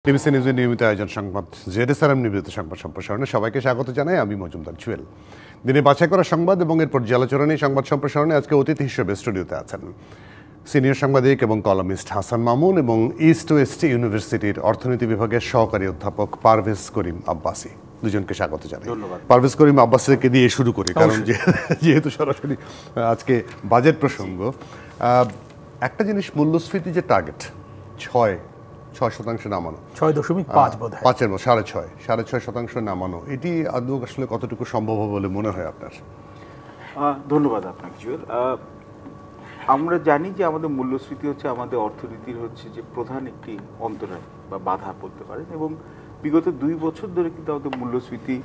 TVC নিউজের নিয়মিত আয়োজন সংবাদ জেডএসআরএম নিবেদিত সংবাদ সম্প্রসারণে সবাইকে স্বাগত জানাই। আমি মজুমদার জুয়েল। দিনে বাছাই করা সংবাদ এবং এর পর্যালোচনা নিয়ে সংবাদ সম্প্রসারণে আজকে অতিথি হিসেবে স্টুডিওতে আছেন সিনিয়র সাংবাদিক এবং কলামিস্ট হাসান মামুন এবং ইস্ট ওয়েস্ট ইউনিভার্সিটির অর্থনীতি বিভাগের সহকারী অধ্যাপক পারভেজ করিম আব্বাসী। দুজনকে স্বাগত জানাই। পারভেজ করিম আব্বাসীকে দিয়ে শুরু করি, কারণ যেহেতু সরাসরি আজকে বাজেট প্রসঙ্গ। একটা জিনিস, মূল্যস্ফীতি যে টার্গেট 6% নামানো, 6.5 বোধ হয়, 5 6.5% নামানো, এটি আদৌ আসলে কতটুকু সম্ভব হবে বলে মনে হয় আপনার? ধন্যবাদ আপনাকে জুয়েল। আমরা জানি যে আমাদের মূল্যস্ফীতি হচ্ছে আমাদের অর্থনীতির হচ্ছে যে প্রধান একটি অন্তরায় বা বাধা বলতে পারেন, এবং বিগত 2 বছর ধরে কিন্তু আমাদের মূল্যস্ফীতি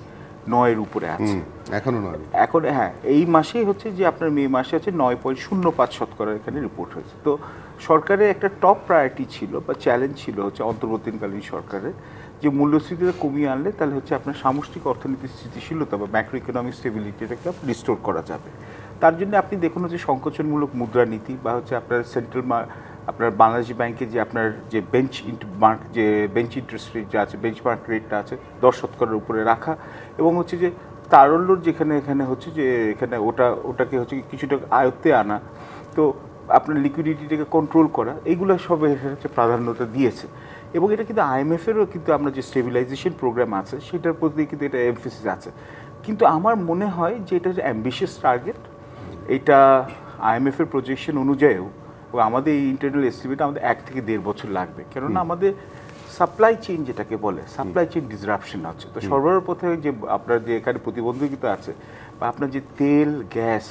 9-এর উপরে আছে। এখনো নয়, এখন হ্যাঁ, এই মাসেই হচ্ছে যে আপনার মে মাসে আছে 9.05% এখানে রিপোর্ট হয়েছে। তো সরকারের একটা টপ প্রায়োরিটি ছিল বা চ্যালেঞ্জ ছিল হচ্ছে অন্তর্বর্তীকালীন সরকারের, যে মূল্যস্ফীতিটা কমিয়ে আনলে তাহলে হচ্ছে আপনার সামষ্টিক অর্থনীতির স্থিতিশীলতা বা ম্যাক্রো ইকোনমিক স্টেবিলিটিটাকে রিস্টোর করা যাবে। তার জন্য আপনি দেখুন হচ্ছে সংকোচনমূলক মুদ্রানীতি বা হচ্ছে আপনার আপনার বাংলাদেশ ব্যাংকে যে আপনার যে বেঞ্চ ইন্টারেস্ট রেট যা আছে, বেঞ্চমার্ক রেটটা আছে 10% উপরে রাখা, এবং হচ্ছে যে তারল্যর এখানে হচ্ছে যে এখানে ওটাকে হচ্ছে কিছুটা আয়ত্তে আনা, তো আপনার লিকুইডিটিটাকে কন্ট্রোল করা, এইগুলো সব হচ্ছে প্রাধান্যতা দিয়েছে। এবং এটা কিন্তু IMF-এরও কিন্তু আমরা যে স্টেবিলাইজেশন প্রোগ্রাম আছে সেটার প্রতি কিন্তু এটা এমফেসিস আছে। কিন্তু আমার মনে হয় যে এটা যে অ্যাম্বিশিয়াস টার্গেট, এটা IMF-এর প্রজেকশন অনুযায়ীও আমাদের এই ইন্টারনাল এস্টিমেট আমাদের 1 থেকে 1.5 বছর লাগবে, কেননা আমাদের সাপ্লাই চেইন যেটাকে বলে, সাপ্লাই চেইন ডিসরাপশন আছে। তো সরবরাহ পথে যে আপনার যে এখানে প্রতিবন্ধকতা আছে, বা আপনার যে তেল গ্যাস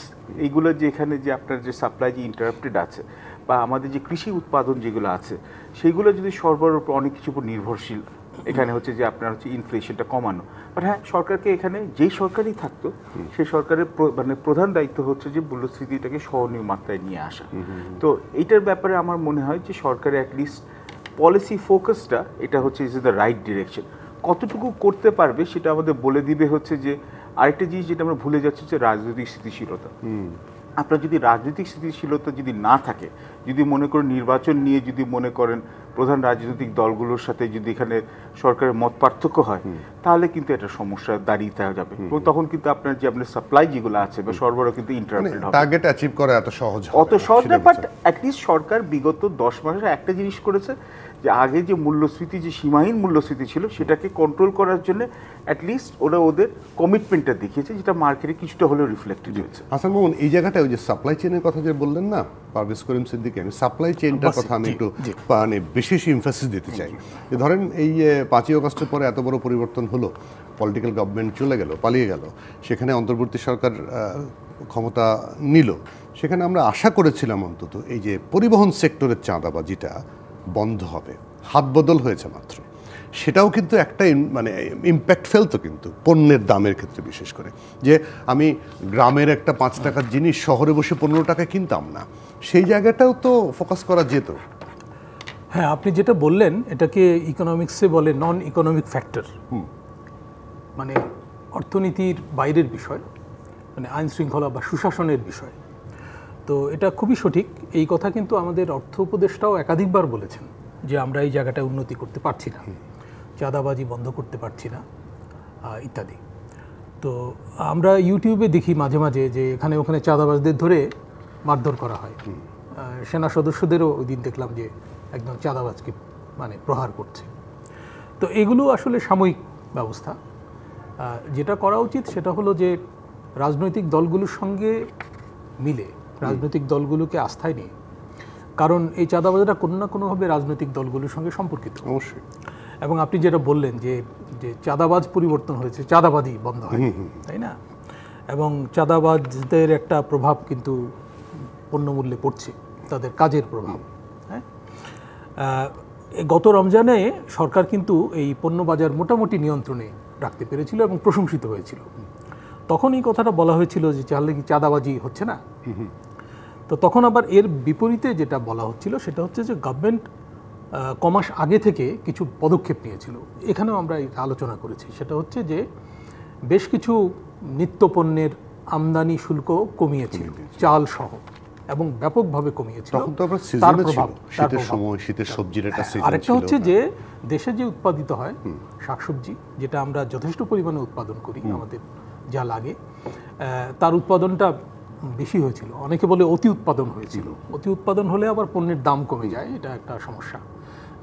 এইগুলো যে এখানে যে আপনার যে সাপ্লাই যে ইন্টারাপ্টেড আছে, বা আমাদের যে কৃষি উৎপাদন যেগুলো আছে সেইগুলো যদি সরবরাহের উপর অনেক কিছুর উপর নির্ভরশীল, এখানে হচ্ছে যে আপনার হচ্ছে ইনফ্লেশনটা কমানো। বাট হ্যাঁ, সরকারকে এখানে যেই সরকারই থাকতো সেই সরকারের মানে প্রধান দায়িত্ব হচ্ছে যে মূল্যস্ফীতিটাকে সহনীয় মাত্রায় নিয়ে আসা। তো এইটার ব্যাপারে আমার মনে হয় যে সরকারের অ্যাটলিস্ট পলিসি ফোকাসটা এটা হচ্ছে ইজ দ্য রাইট ডিরেকশন। কতটুকু করতে পারবে সেটা আমাদের বলে দিবে হচ্ছে যে আরেকটা জিনিস যেটা আমরা ভুলে যাচ্ছি, যে রাজনৈতিক স্থিতিশীলতা। আপনার যদি রাজনৈতিক স্থিতিশীলতা যদি না থাকে, যদি মনে করেন নির্বাচন নিয়ে যদি মনে করেন প্রধান রাজনৈতিক দলগুলোর সাথে যদি এখানে সরকারের মত পার্থক্য হয়, তাহলে কিন্তু এটা সমস্যা দাঁড়িয়ে যাবে, এবং তখন কিন্তু আপনার যে আপনার সাপ্লাই যেগুলো আছে বা সরবরাহ কিন্তু ইন্টারাপ্টেড হবে। টার্গেট অ্যাচিভ করা এত সহজ না, বাট অ্যাটলিস্ট সরকার বিগত 10 মাসে একটা জিনিস করেছে, যে আগে যে মূল্যস্ফীতি যে সীমাহীন মূল্যস্ফীতি ছিল সেটাকে কন্ট্রোল করার জন্য অ্যাটলিস্ট ওদের কমিটমেন্টটা দেখিয়েছে, যেটা মার্কেটে কিছুটা হলেও রিফ্লেক্টেড হয়েছে। হাসান মামুন, এই জায়গাটায় ওই যে সাপ্লাই চেইনের কথা যে বললেন না পারভেজ করিম সিদ্দিকী, আমি সাপ্লাই চেইনটার কথা আমি একটু মানে বিশেষ ইমফাসিস দিতে চাই। ধরেন এই 5ই আগস্টের পরে এত বড় পরিবর্তন হলো, পলিটিক্যাল গভর্নমেন্ট চলে গেল, পালিয়ে গেল, সেখানে অন্তর্বর্তী সরকার ক্ষমতা নিল, সেখানে আমরা আশা করেছিলাম অন্তত এই যে পরিবহন সেক্টরের চাঁদাবাজিটা বন্ধ হবে। হাত বদল হয়েছে মাত্র, সেটাও কিন্তু একটা মানে ইম্প্যাক্ট ফেলতো কিন্তু পণ্যের দামের ক্ষেত্রে, বিশেষ করে যে আমি গ্রামের একটা 5 টাকার জিনিস শহরে বসে 15 টাকায় কিনতাম না, সেই জায়গাটাও তো ফোকাস করা যেত। হ্যাঁ, আপনি যেটা বললেন এটাকে ইকোনমিক্সে বলে নন ইকোনমিক ফ্যাক্টর, মানে অর্থনীতির বাইরের বিষয়, মানে আইন শৃঙ্খলা বা সুশাসনের বিষয়। তো এটা খুবই সঠিক। এই কথা কিন্তু আমাদের অর্থ উপদেষ্টাও একাধিকবার বলেছেন যে আমরা এই জায়গাটায় উন্নতি করতে পারছি না, চাঁদাবাজি বন্ধ করতে পারছি না ইত্যাদি। তো আমরা ইউটিউবে দেখি মাঝে মাঝে যে এখানে ওখানে চাঁদাবাজদের ধরে মারধর করা হয়। সেনা সদস্যদেরও ওই দিন দেখলাম যে একজন চাঁদাবাজকে মানে প্রহার করছে। তো এগুলো আসলে সাময়িক ব্যবস্থা। যেটা করা উচিত সেটা হলো যে রাজনৈতিক দলগুলোর সঙ্গে মিলে, রাজনৈতিক দলগুলোকে আস্থায় নিয়ে, কারণ এই চাঁদাবাজরা কোনো না কোনোভাবে রাজনৈতিক দলগুলোর সঙ্গে সম্পর্কিত অবশ্যই। এবং আপনি যেটা বললেন যে চাঁদাবাজ পরিবর্তন হয়েছে, চাঁদাবাজি বন্ধ হয়, তাই না? এবং চাঁদাবাজদের একটা প্রভাব কিন্তু পণ্যমূল্যে পড়ছে, তাদের কাজের প্রভাব। হ্যাঁ, গত রমজানে সরকার কিন্তু এই পণ্য বাজার মোটামুটি নিয়ন্ত্রণে রাখতে পেরেছিল এবং প্রশংসিত হয়েছিল। তখন এই কথাটা বলা হয়েছিল যে চাইলে কি চাঁদাবাজি হচ্ছে না। তো তখন আবার এর বিপরীতে যেটা বলা হচ্ছিল সেটা হচ্ছে যে গভর্নমেন্ট কমাস আগে থেকে কিছু পদক্ষেপ নিয়েছিল। এখানেও আমরা আলোচনা করেছি, সেটা হচ্ছে যে বেশ কিছু নিত্যপণ্যের আমদানি শুল্ক কমিয়েছিল, চাল সহ। এবং ব্যাপকভাবে কমিয়েছিল। তখন তো আমরা তার সিজনে ছিল, প্রভাব, শীতের সময় শীতের সবজির একটা সিজন ছিল। আরেকটা হচ্ছে যে দেশে যে উৎপাদিত হয় শাকসবজি, যেটা আমরা যথেষ্ট পরিমাণে উৎপাদন করি, আমাদের যা লাগে, তার উৎপাদনটা বেশি হয়েছিল। অনেকে বলে অতি উৎপাদন হয়েছিল। অতি উৎপাদন হলে আবার পণ্যের দাম কমে যায়, এটা একটা সমস্যা।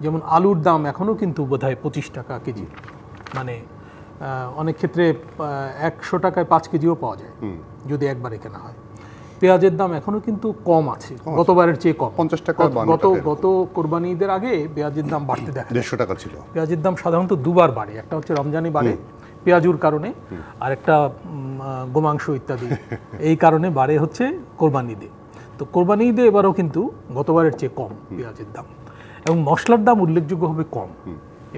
যেমন আলুর দাম এখনও কিন্তু বোধহয় 25 টাকা কেজি, মানে অনেক ক্ষেত্রে 100 টাকায় 5 কেজিও পাওয়া যায় যদি একবারে কেনা হয়। পেঁয়াজের দাম এখনো কিন্তু কম আছে, গতবারের চেয়ে কম, 50 টাকা। গত কোরবানি ঈদের আগে পেঁয়াজের দাম বাড়তে দেখা যায়। 150 টাকা ছিল। পেঁয়াজের দাম সাধারণত দুবার বাড়ে, একটা হচ্ছে রমজানি বাড়ে পেঁয়াজুর কারণে, আর একটা গোমাংস ইত্যাদি এই কারণে বাড়ে হচ্ছে কোরবানি ঈদে। তো কোরবানি ঈদে এবারও কিন্তু গতবারের চেয়ে কম পেঁয়াজের দাম, এবং মশলার দাম উল্লেখযোগ্যভাবে কম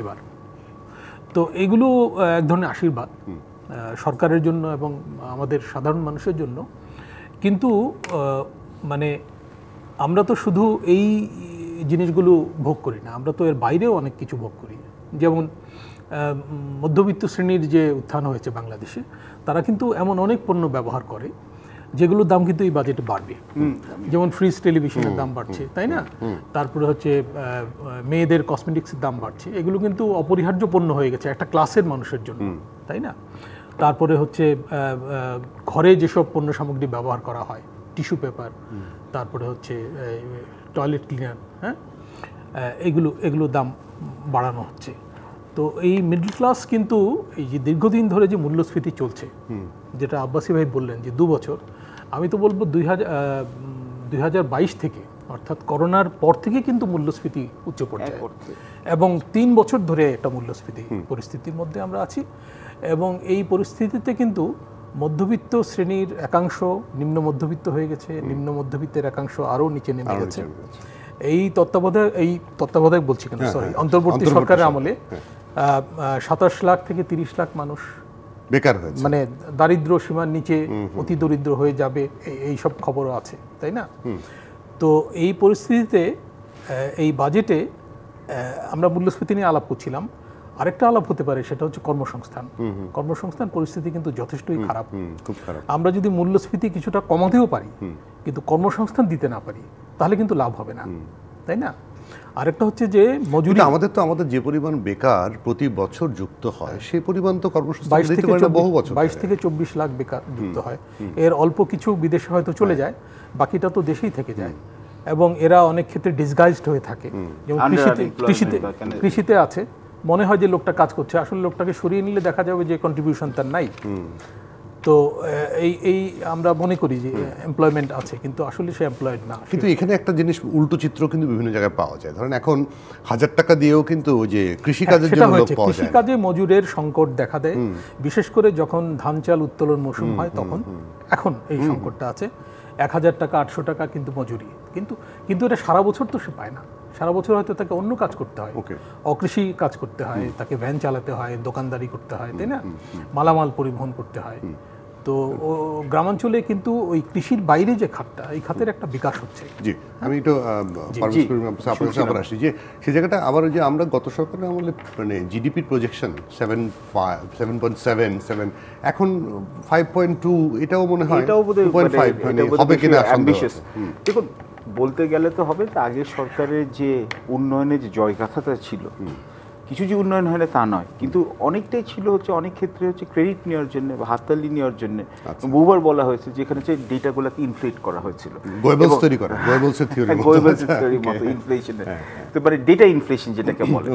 এবার। তো এগুলো এক ধরনের আশীর্বাদ সরকারের জন্য এবং আমাদের সাধারণ মানুষের জন্য। কিন্তু মানে আমরা তো শুধু এই জিনিসগুলো ভোগ করি না, আমরা তো এর বাইরেও অনেক কিছু ভোগ করি। যেমন মধ্যবিত্ত শ্রেণীর যে উত্থান হয়েছে বাংলাদেশে, তারা কিন্তু এমন অনেক পণ্য ব্যবহার করে যেগুলোর দাম কিন্তু এই বাজেটে বাড়বে। যেমন ফ্রিজ টেলিভিশনের দাম বাড়ছে, তাই না? তারপরে হচ্ছে মেয়েদের কসমেটিক্সের দাম বাড়ছে। এগুলো কিন্তু অপরিহার্য পণ্য হয়ে গেছে একটা ক্লাসের মানুষের জন্য, তাই না? তারপরে হচ্ছে ঘরে যেসব পণ্য সামগ্রী ব্যবহার করা হয়, টিস্যু পেপার, তারপরে হচ্ছে টয়লেট ক্লিনার, হ্যাঁ, এগুলো দাম বাড়ানো হচ্ছে। তো এই মিডল ক্লাস কিন্তু এই যে দীর্ঘদিন ধরে যে মূল্যস্ফীতি চলছে, যেটা আব্বাসী ভাই বললেন যে 2 বছর, আমি তো বলবো 2022 থেকে, অর্থাৎ করোনার পর থেকে কিন্তু মূল্যস্ফীতি উচ্চ পর্যায়ে, এবং 3 বছর ধরে একটা মূল্যস্ফীতি পরিস্থিতির মধ্যে আমরা আছি। এবং এই পরিস্থিতিতে কিন্তু মধ্যবিত্ত শ্রেণীর একাংশ নিম্ন মধ্যবিত্ত হয়ে গেছে, নিম্ন মধ্যবিত্তের একাংশ আরও নিচে নেমে গেছে। এই তত্ত্বাবধায়ক বলছি কেন, সরি, অন্তর্বর্তী সরকারের আমলে 27 লাখ থেকে 30 লাখ মানুষ বেকার হয়েছে, মানে দারিদ্র সীমার নিচে অতি দরিদ্র হয়ে যাবে, এই সব খবরও আছে, তাই না? তো এই পরিস্থিতিতে এই বাজেটে আমরা মূল্যস্ফীতি নিয়ে আলাপ করছিলাম, আরেকটা আলাপ হতে পারে, সেটা হচ্ছে কর্মসংস্থান। কর্মসংস্থান পরিস্থিতি কিন্তু যথেষ্টই খারাপ। আমরা যদি মূল্যস্ফীতি কিছুটা কমাতেও পারি কিন্তু কর্মসংস্থান দিতে না পারি, তাহলে কিন্তু লাভ হবে না, তাই না? আরেকটা হচ্ছে যে মজুরি, আমাদের যে পরিমাণ বেকার প্রতি বছর যুক্ত হয়, সেই পরিমাণ তো কর্মসংস্থান দিতে পারে না বহু বছর। 22 থেকে 24 লাখ বেকার যুক্ত হয়। এর অল্প কিছু বিদেশে হয়তো চলে যায়, বাকিটা তো দেশেই থেকে যায়। এবং এরা অনেক ক্ষেত্রে ডিসগাইজড হয়ে থাকে। যেমন কৃষিতে আছে, মনে হয় যে লোকটা কাজ করছে, আসলে লোকটাকে সরিয়ে নিলে দেখা যাবে যে কন্ট্রিবিউশন তার নাই। তো এই আমরা মনে করি যে এমপ্লয়মেন্ট আছে, কিন্তু আসলে সে এমপ্লয়েড না। কিন্তু এখানে একটা জিনিস উল্টো চিত্র কিন্তু বিভিন্ন জায়গায় পাওয়া যায়। ধরেন এখন 1000 টাকা দিয়েও কিন্তু যে কৃষিকাজের জন্য লোক পাওয়া যায়, কৃষিকাজে মজুরের সংকট দেখা দেয়, বিশেষ করে যখন ধান চাল উত্তোলন মৌসুম হয় তখন। এখন এই সংকটটা আছে, 1000 টাকা 800 টাকা কিন্তু মজুরি, কিন্তু এটা সারা বছর তো সে পায় না। সারা বছর হয়তো তাকে অন্য কাজ করতে হয়, অকৃষি কাজ করতে হয়, তাকে ভ্যান চালাতে হয়, দোকানদারি করতে হয়, তাই না? মালামাল পরিবহন করতে হয়। তো গ্রামাঞ্চলে কিন্তু ওই কৃষির বাইরে যে খাতটা, এই খাতের একটা বিকাশ হচ্ছে। জি, আমি একটু আবার আসি যে সেই জায়গাটা আবার যে আমরা গত সরকারের আমলে মানে জিডিপির প্রজেকশন 7.7 এখন 5.2, এটাও মনে হয় 2.5 হবে কিনা অ্যাম্বিশিয়াস। দেখুন, বলতে গেলে তো হবে, আগের সরকারের যে উন্নয়নের যে জয়গাথাটা ছিল, কিছু যে উন্নয়ন হয় না তা নয়, কিন্তু অনেকটাই ছিল হচ্ছে অনেক ক্ষেত্রে হচ্ছে ক্রেডিট নেওয়ার জন্য বা হাততালি নেওয়ার জন্য। বহুবার বলা হয়েছে যেখানে হচ্ছে ডেটাগুলোকে ইনফ্লেট করা হয়েছিল, গোয়েবলস থিওরি করা, গোয়েবলসের থিওরি মতো ইনফ্লেশনের, তো মানে ডেটা ইনফ্লেশন যেটাকে বলে।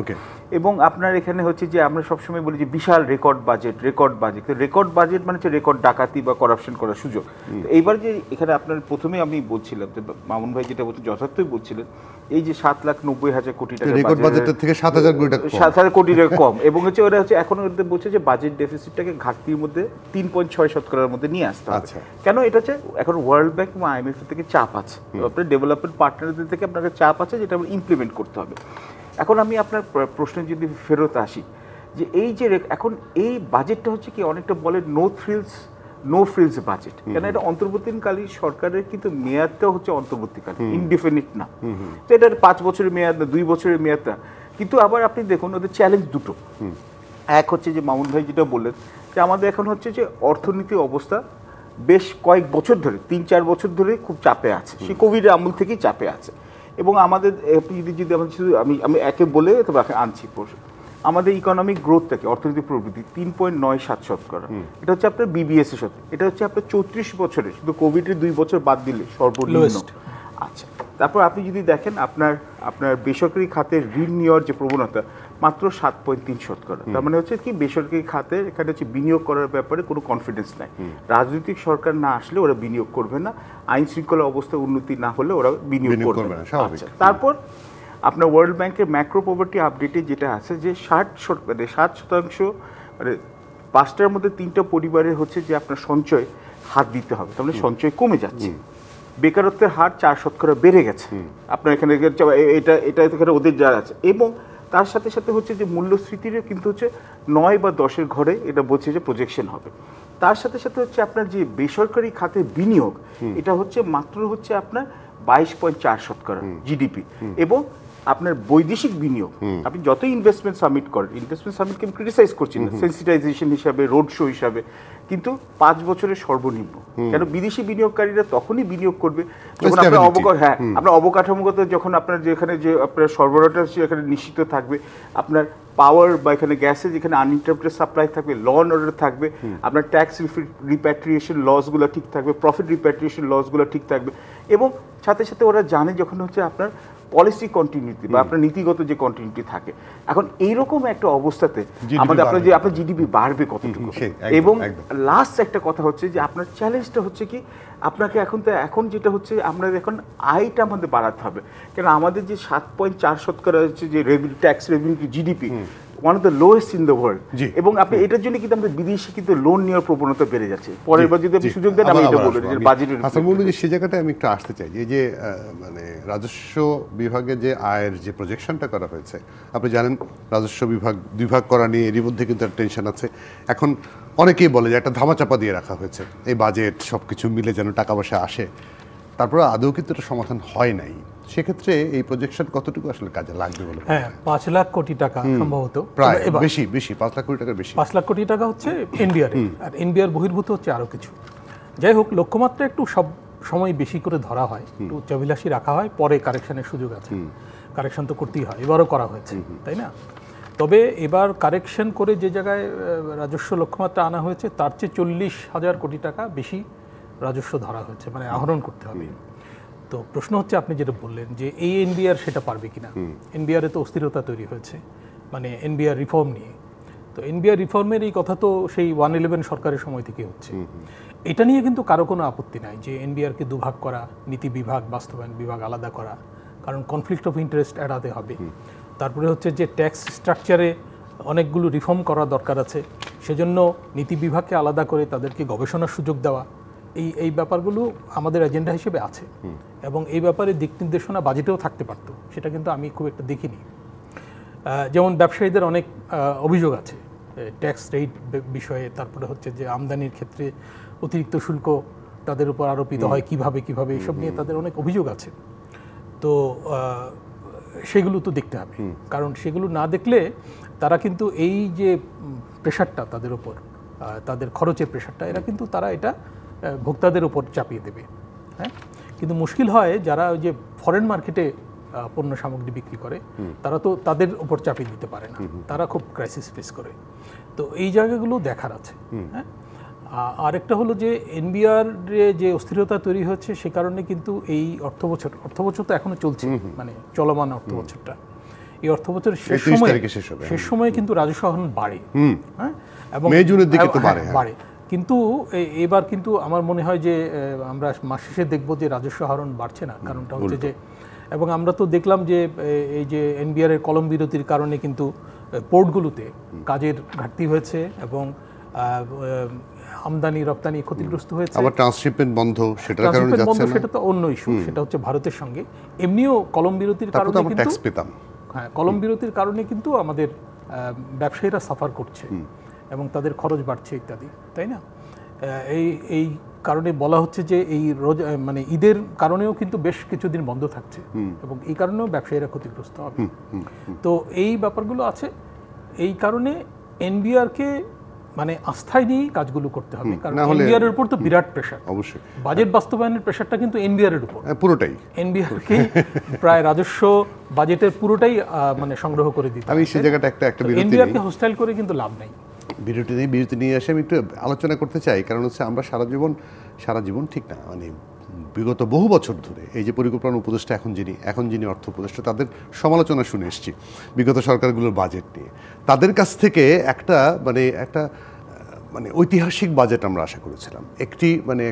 এবং আপনার এখানে হচ্ছে যে আমরা সবসময় বলি যে বিশাল রেকর্ড বাজেট, রেকর্ড বাজেট মানে হচ্ছে রেকর্ড ডাকাতি বা করাপশন করার সুযোগ। এইবার যে এখানে আপনার প্রথমে আমি বলছিলাম যে মামুন ভাই যেটা বলতে যথার্থই বলছিলেন, এই যে 7,90,000 কোটি টাকা রেকর্ড বাজেটের থেকে 7,000 কোটি টাকা 7,000 কোটি টাকা কম, এবং হচ্ছে ওরা হচ্ছে এখন ওদের বলছে যে বাজেট ডেফিসিটটাকে ঘাটতির মধ্যে 3.6% মধ্যে নিয়ে আসতে হবে। কেন? এটা হচ্ছে এখন ওয়ার্ল্ড ব্যাংক বা IMF থেকে চাপ আছে, আপনার ডেভেলপমেন্ট পার্টনারদের থেকে আপনাকে চাপ আছে, যেটা ইমপ্লিমেন্ট করতে হবে। এখন আমি আপনার প্রশ্নে যদি ফেরত আসি, যে এই যে এখন এই বাজেটটা হচ্ছে কি অনেকটা বলে নো ফ্রিলস বাজেট, কেন এটা অন্তর্বর্তীকালীন সরকারের কিন্তু মেয়াদটাও হচ্ছে অন্তর্বর্তীকালীন, ইনডিফিনিট না। তো এটার 5 বছরের মেয়াদ না, 2 বছরের মেয়াদ না। কিন্তু আবার আপনি দেখুন ওদের চ্যালেঞ্জ দুটো, এক হচ্ছে যে মামুন ভাই যেটা বললেন যে আমাদের এখন হচ্ছে যে অর্থনীতি অবস্থা বেশ কয়েক বছর ধরে 3-4 বছর ধরে খুব চাপে আছে, সে কোভিডের আমল থেকেই চাপে আছে। এবং আমাদের আমি একে বলে তবে আনছি আমাদের ইকোনমিক গ্রোথটাকে, অর্থনৈতিক প্রবৃদ্ধি 3.97%, এটা হচ্ছে আপনার বিবিএস এর সাথে, এটা হচ্ছে আপনার 34 বছরে শুধু কোভিডের 2 বছর বাদ দিলে সর্বনিম্ন। আচ্ছা, তারপর আপনি যদি দেখেন আপনার বেসরকারি খাতের ঋণ নেওয়ার যে প্রবণতা মাত্র 7.3%। তার মানে হচ্ছে কি বেসরকারি খাতে এখানে হচ্ছে বিনিয়োগ করার ব্যাপারে কোনো কনফিডেন্স নাই। রাজনৈতিক সরকার না আসলে ওরা বিনিয়োগ করবে না, আইন শৃঙ্খলা অবস্থার উন্নতি না হলে ওরা বিনিয়োগ করবে না। আচ্ছা, তারপর আপনার ওয়ার্ল্ড ব্যাংকের ম্যাক্রো পভার্টি আপডেটে যেটা আছে যে 60% মানে 5টার মধ্যে 3টা পরিবারের হচ্ছে যে আপনার সঞ্চয় হাত দিতে হবে, তার মানে সঞ্চয় কমে যাচ্ছে। বেকারত্বের হার 4% বেড়ে গেছে আপনার এখানে, এটা এখানে ওদের যা আছে। এবং তার সাথে সাথে হচ্ছে যে মূল্যস্ফীতিরও কিন্তু হচ্ছে 9 বা 10-এর ঘরে এটা বলছে যে প্রজেকশন হবে। তার সাথে সাথে হচ্ছে আপনার যে বেসরকারি খাতে বিনিয়োগ, এটা হচ্ছে মাত্র হচ্ছে আপনার 22.4% জিডিপি। এবং আপনার বৈদেশিক বিনিয়োগ, আপনি যতই ইনভেস্টমেন্ট সামিট করেন, ইনভেস্টমেন্ট সামিটকে আমি ক্রিটিসাইজ করছি না, সেন্সিটাইজেশন হিসাবে, রোড শো হিসাবে, কিন্তু 5 বছরের সর্বনিম্ন। কেন বিদেশি বিনিয়োগকারীরা তখনই বিনিয়োগ করবে যখন আপনার আপনার অবকাঠামোগত, যখন আপনার যেখানে যে আপনার সরবরাহটা এখানে নিশ্চিত থাকবে, আপনার পাওয়ার বা এখানে গ্যাসের যেখানে আনইন্টারাপ্টেড সাপ্লাই থাকবে, ল অ্যান্ড অর্ডার থাকবে, আপনার ট্যাক্স রিপ্যাট্রিয়েশন লসগুলো ঠিক থাকবে, প্রফিট রিপ্যাট্রিয়েশন লসগুলো ঠিক থাকবে। এবং সাথে সাথে ওরা জানে যখন হচ্ছে আপনার পলিসি কন্টিনিউটি বা আপনার নীতিগত যে কন্টিনিউটি থাকে। এখন এইরকম একটা অবস্থাতে আমাদের আপনার জিডিপি বাড়বে কতটুকু। এবং লাস্ট একটা কথা হচ্ছে যে আপনার চ্যালেঞ্জটা হচ্ছে কি, আপনাকে এখন যেটা হচ্ছে আমরা এখন আয়টা আমাদের বাড়াতে হবে। কেন আমাদের যে 7.4% হচ্ছে যে tax revenue GDP, one of the lowest in the world. এবং আপনি এটার জন্য কিন্তু আমাদের বিদেশি কিন্তু লোন নেওয়ার প্রবণতা বেড়ে যাচ্ছে। পরের বার যদি আপনি সুযোগ দেন আমি এটা বলবো যে বাজেটের যে সে জায়গাটায় আমি একটু আসতে চাই যে মানে রাজস্ব বিভাগে যে আয়ের যে প্রজেকশনটা করা হয়েছে, আপনি জানেন রাজস্ব বিভাগ 2 ভাগ করা নিয়ে এরই মধ্যে কিন্তু টেনশন আছে। এখন অনেকেই বলে যে একটা ধামাচাপা দিয়ে রাখা হয়েছে, এই বাজেট সবকিছু মিলে যেন টাকা পয়সা আসে, তারপরে আদৌ কিন্তু এটা সমাধান হয় নাই। সেক্ষেত্রে এই প্রজেকশন কতটুকু আসলে কাজে লাগবে বলে? হ্যাঁ, 5 লাখ কোটি টাকা সম্ভবত, প্রায় বেশি 5 লাখ কোটি টাকার বেশি। 5 লাখ কোটি টাকা হচ্ছে এনবিআর, আর এনবিআর বহির্ভূত হচ্ছে আরো কিছু। যাই হোক, লক্ষ্যমাত্রা একটু সব সময় বেশি করে ধরা হয়, একটু উচ্চাভিলাষী রাখা হয়, পরে কারেকশনের সুযোগ আছে। কারেকশন তো করতেই হয়, এবারও করা হয়েছে, তাই না? তবে এবার কারেকশন করে যে জায়গায় রাজস্ব লক্ষ্যমাত্রা আনা হয়েছে তার চেয়ে 40,000 কোটি টাকা বেশি রাজস্ব ধরা হয়েছে, মানে আহরণ করতে হবে। তো প্রশ্ন হচ্ছে আপনি যেটা বললেন যে এই এনবিআর সেটা পারবে কিনা। এনবিআরে তো অস্থিরতা তৈরি হয়েছে, মানে এনবিআর রিফর্ম নিয়ে। তো এনবিআর রিফর্মের এই কথা তো সেই 111 সরকারের সময় থেকে হচ্ছে। এটা নিয়ে কিন্তু কারো কোনো আপত্তি নাই যে এনবিআরকে 2 ভাগ করা, নীতি বিভাগ, বাস্তবায়ন বিভাগ আলাদা করা, কারণ কনফ্লিক্ট অফ ইন্টারেস্ট এড়াতে হবে। তারপরে হচ্ছে যে ট্যাক্স স্ট্রাকচারে অনেকগুলো রিফর্ম করা দরকার আছে, সেজন্য নীতি বিভাগকে আলাদা করে তাদেরকে গবেষণার সুযোগ দেওয়া, এই ব্যাপারগুলো আমাদের এজেন্ডা হিসেবে আছে। এবং এই ব্যাপারে দিক নির্দেশনা বাজেটেও থাকতে পারতো, সেটা কিন্তু আমি খুব একটা দেখিনি। যেমন ব্যবসায়ীদের অনেক অভিযোগ আছে ট্যাক্স রেট বিষয়ে, তারপরে হচ্ছে যে আমদানির ক্ষেত্রে অতিরিক্ত শুল্ক তাদের উপর আরোপিত হয় কিভাবে এইসব নিয়ে তাদের অনেক অভিযোগ আছে। তো সেগুলো তো দেখতে হবে, কারণ সেগুলো না দেখলে তারা কিন্তু এই যে প্রেশারটা তাদের উপর, তাদের খরচের প্রেশারটা, তারা এটা ভোক্তাদের উপর চাপিয়ে দেবে। হ্যাঁ, কিন্তু মুশকিল হয় যারা ওই যে ফরেন মার্কেটে পণ্য সামগ্রী বিক্রি করে, তারা তো তাদের উপর চাপিয়ে দিতে পারে না, তারা খুব ক্রাইসিস ফেস করে। তো এই জায়গাগুলো দেখার আছে। হ্যাঁ, আরেকটা হলো যে এনবিআরে যে অস্থিরতা তৈরি হচ্ছে সে কারণে কিন্তু এই অর্থবছর তো এখনো চলছে, মানে চলমান অর্থবছরটা, এই অর্থবছরের শেষ সময়ে কিন্তু রাজস্ব আহরণ বাড়ে। হ্যাঁ, এবং মে জুনের দিকে তো বাড়ে। কিন্তু এবার কিন্তু আমার মনে হয় যে আমরা মাস শেষে দেখব যে রাজস্ব আহরণ বাড়ছে না। কারণটা হচ্ছে যে, এবং আমরা তো দেখলাম যে এই যে এনবিআর এর কলম বিরতির কারণে কিন্তু পোর্টগুলোতে কাজের ঘাটতি হয়েছে এবং আমদানি রপ্তানি ক্ষতিগ্রস্ত হয়েছে। আবার ট্রান্সশিপমেন্ট বন্ধ, সেটার কারণে যাচ্ছে না, সেটা তো অন্য ইস্যু, সেটা হচ্ছে ভারতের সঙ্গে। এমনিও কলম বিরতির কারণে কিন্তু ট্যাক্স পেতাম। হ্যাঁ, কলম বিরতির কারণে কিন্তু আমাদের ব্যবসায়ীরা সাফার করছে এবং তাদের খরচ বাড়ছে ইত্যাদি, তাই না? এই কারণে বলা হচ্ছে যে এই মানে ঈদের কারণেও কিন্তু বেশ কিছুদিন বন্ধ থাকছে এবং এই কারণেও ব্যবসায়ীরা ক্ষতিগ্রস্ত হবে। তো এই ব্যাপারগুলো আছে। এই কারণে এনবিআরকে মানে আস্থায় নিয়েই কাজগুলো করতে হবে, কারণ এনবিআর এর উপর তো বিরাট প্রেশার। অবশ্যই বাজেট বাস্তবায়নের প্রেশারটা কিন্তু এনবিআর এর উপর পুরোটাই। এনবিআরকে প্রায় রাজস্ব বাজেটের পুরোটাই মানে সংগ্রহ করে দিতে। আমি সেই জায়গাটা একটা বিরতি এনবিআরকে হোস্টাইল করে কিন্তু লাভ নাই। বিরতি নিয়ে এসে আমি একটু আলোচনা করতে চাই, কারণ হচ্ছে আমরা সারা জীবন ঠিক না, মানে বিগত বহু বছর ধরে এই যে পরিকল্পনা উপদেষ্টা এখন যিনি অর্থ উপদেষ্টা, তাদের সমালোচনা শুনে এসেছি বিগত সরকারগুলোর বাজেট নিয়ে। তাদের কাছ থেকে একটা ঐতিহাসিক বাজেট আমরা আশা করেছিলাম,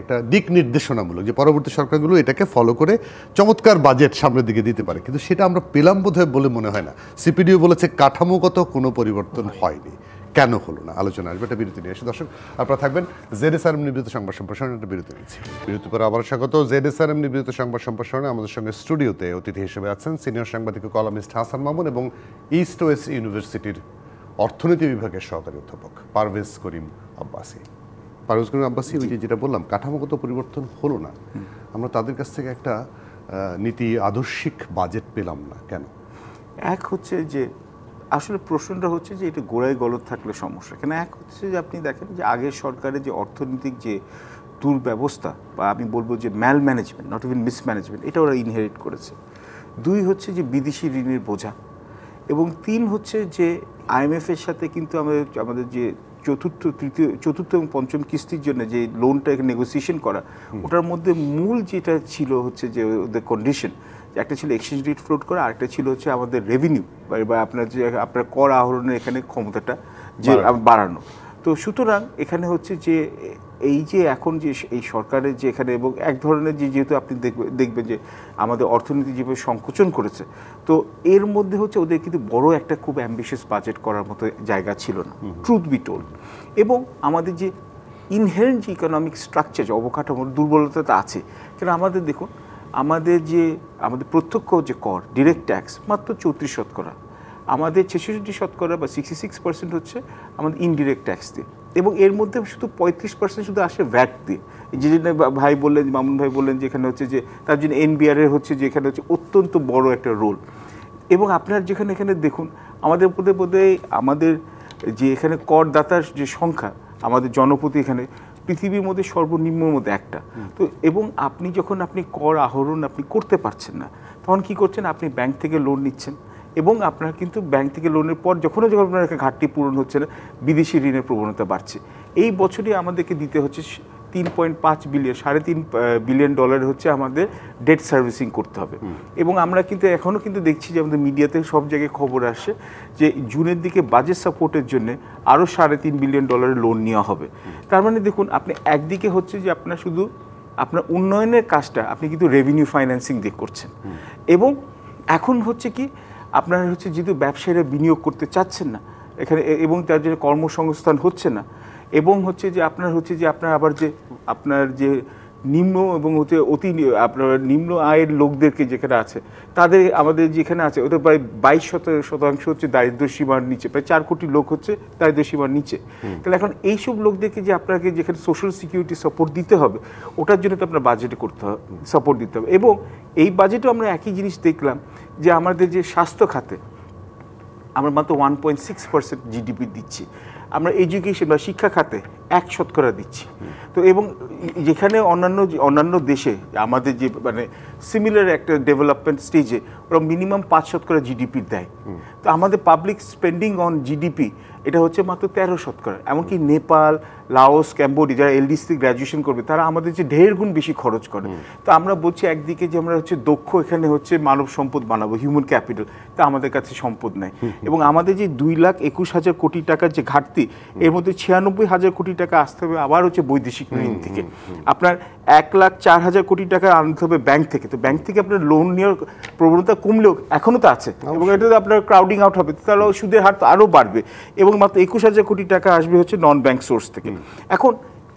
একটা দিক নির্দেশনামূলক, যে পরবর্তী সরকারগুলো এটাকে ফলো করে চমৎকার বাজেট সামনের দিকে দিতে পারে, কিন্তু সেটা আমরা পেলাম বোধহয় বলে মনে হয় না। সিপিডিও বলেছে কাঠামোগত কোনো পরিবর্তন হয়নি। কেন হলো না? আলোচনা আসবে, একটা বিরতি নিয়ে এসে। দর্শক আপনারা থাকবেন জেডএসআরএম নিবেদিত সংবাদ সম্প্রসারণে, একটা বিরতি নিচ্ছি। বিরতি পরে আবার স্বাগত জেডএসআরএম নিবেদিত সংবাদ সম্প্রসারণে। আমাদের সঙ্গে স্টুডিওতে অতিথি হিসেবে আছেন সিনিয়র সাংবাদিক ও কলামিস্ট হাসান মামুন এবং ইস্ট ওয়েস্ট ইউনিভার্সিটির অর্থনীতি বিভাগের সহকারী অধ্যাপক পারভেজ করিম আব্বাসী। ওই যেটা বললাম, কাঠামোগত পরিবর্তন হলো না, আমরা তাদের কাছ থেকে একটা নীতি আদর্শিক বাজেট পেলাম না কেন? এক হচ্ছে যে আসলে প্রশ্নটা হচ্ছে যে এটা গোড়ায় গলদ থাকলে সমস্যা কেন। এক হচ্ছে যে আপনি দেখেন যে আগের সরকারের যে অর্থনৈতিক যে দুর্ব্যবস্থা, বা আমি বলবো যে ম্যাল ম্যানেজমেন্ট, নট ইভেন মিসম্যানেজমেন্ট, এটা ওরা ইনহেরিট করেছে। 2 হচ্ছে যে বিদেশি ঋণের বোঝা, এবং 3 হচ্ছে যে আইএমএফের সাথে কিন্তু আমাদের যে চতুর্থ এবং পঞ্চম কিস্তির জন্য যে লোনটা নেগোসিয়েশন করা, ওটার মধ্যে মূল যেটা ছিল হচ্ছে যে ওদের কন্ডিশন, একটা ছিল এক্সচেঞ্জ রেট ফ্লোট করা, আরেকটা ছিল হচ্ছে আমাদের রেভিনিউ বা আপনার কর আহরণের এখানে ক্ষমতাটা যে বাড়ানো। তো সুতরাং এখানে হচ্ছে যে এই যে এখন যে এই সরকারের যে এখানে, এবং এক ধরনের যেহেতু আপনি দেখবেন যে আমাদের অর্থনীতি যেভাবে সংকোচন করেছে, তো এর মধ্যে হচ্ছে ওদের কিন্তু বড় একটা খুব অ্যাম্বিশিয়াস বাজেট করার মতো জায়গা ছিল না, ট্রুথ বি টোল্ড। এবং আমাদের যে ইনহেরেন্ট যে ইকোনমিক স্ট্রাকচার, যে অবকাঠামোর দুর্বলতা আছে, কেন আমাদের দেখুন আমাদের প্রত্যক্ষ যে কর ডিরেক্ট ট্যাক্স মাত্র 34%, আমাদের 66% বা 66% হচ্ছে আমাদের ইনডিরেক্ট ট্যাক্স দিয়ে, এবং এর মধ্যে শুধু 35% শুধু আসে ভ্যাট দিয়ে। যে ভাই বললেন, মামুন ভাই বললেন যে এখানে হচ্ছে যে তার জন্য এনবিআর এর হচ্ছে যে এখানে হচ্ছে অত্যন্ত বড় একটা রোল। এবং আপনার যেখানে এখানে দেখুন আমাদের আমাদের যে এখানে করদাতার যে সংখ্যা, আমাদের জনপ্রতি এখানে পৃথিবীর মধ্যে সর্বনিম্নর মধ্যে একটা। তো এবং আপনি কর আহরণ আপনি করতে পারছেন না, তখন কি করছেন, আপনি ব্যাংক থেকে লোন নিচ্ছেন, এবং আপনার কিন্তু ব্যাংক থেকে লোনের পর যখন আপনার ঘাটতি পূরণ হচ্ছে না, বিদেশি ঋণের প্রবণতা বাড়ছে। এই বছরই আমাদেরকে দিতে হচ্ছে 3.5 বিলিয়ন, $3.5 বিলিয়ন হচ্ছে আমাদের ডেট সার্ভিসিং করতে হবে। এবং আমরা কিন্তু এখনও কিন্তু দেখছি যে আমাদের মিডিয়াতে সব জায়গায় খবর আসে যে জুনের দিকে বাজেট সাপোর্টের জন্য আরও $3.5 বিলিয়ন লোন নেওয়া হবে। তার মানে দেখুন, আপনি একদিকে হচ্ছে যে আপনার শুধু আপনার উন্নয়নের কাজটা আপনি কিন্তু রেভিনিউ ফাইন্যান্সিং দিয়ে করছেন, এবং এখন হচ্ছে কি আপনার হচ্ছে যেহেতু ব্যবসায়ীরা বিনিয়োগ করতে চাচ্ছেন না এখানে, এবং তার জন্য কর্মসংস্থান হচ্ছে না, এবং হচ্ছে যে আপনার আবার যে আপনার যে নিম্ন এবং হচ্ছে আপনার নিম্ন আয়ের লোকদেরকে যেখানে আছে, তাদের আমাদের যেখানে আছে ওদের প্রায় 22% হচ্ছে দারিদ্র সীমার নিচে, প্রায় 4 কোটি লোক হচ্ছে দারিদ্র সীমার নিচে। তাহলে এখন এইসব লোকদেরকে যে আপনাকে যেখানে সোশ্যাল সিকিউরিটি সাপোর্ট দিতে হবে, ওটার জন্য তো আপনার বাজেটে করতে হবে, সাপোর্ট দিতে হবে। এবং এই বাজেটও আমরা একই জিনিস দেখলাম যে আমাদের যে স্বাস্থ্য খাতে আমরা মাত্র 1.6% জিডিপি দিচ্ছি, আমরা এডুকেশন বা শিক্ষা খাতে 1% দিচ্ছি। তো এবং যেখানে অন্যান্য দেশে আমাদের যে মানে সিমিলার একটা ডেভেলপমেন্ট স্টেজে ওরা মিনিমাম 5% জিডিপি দেয়, তো আমাদের পাবলিক স্পেন্ডিং অন জিডিপি এটা হচ্ছে মাত্র 13%। এমনকি নেপাল, লাওস, ক্যাম্বোডিয়া যারা এলডিসি গ্র্যাজুয়েশন করবে তারা আমাদের যে 1.5 গুণ বেশি খরচ করে। তো আমরা বলছি একদিকে যে আমরা হচ্ছে দক্ষ এখানে হচ্ছে মানব সম্পদ বানাবো, হিউম্যান ক্যাপিটাল, তা আমাদের কাছে সম্পদ নাই। এবং আমাদের যে 2,21,000 কোটি টাকার যে ঘাটতি, এর মধ্যে 96,000 কোটি টাকা আসতে হবে আবার হচ্ছে বৈদেশিক ঋণ থেকে, আপনার 1,04,000 কোটি টাকা আনতে হবে ব্যাংক থেকে। তো ব্যাংক থেকে আপনার লোন নেওয়ার প্রবণতা কমলেও এখনও তো আছে, এবং এটাতে আপনার ক্রাউডিং আউট হবে, তাহলে সুদের হার তো আরও বাড়বে, এবং মাত্র 21,000 কোটি টাকা আসবে হচ্ছে নন ব্যাংক সোর্স থেকে। এখন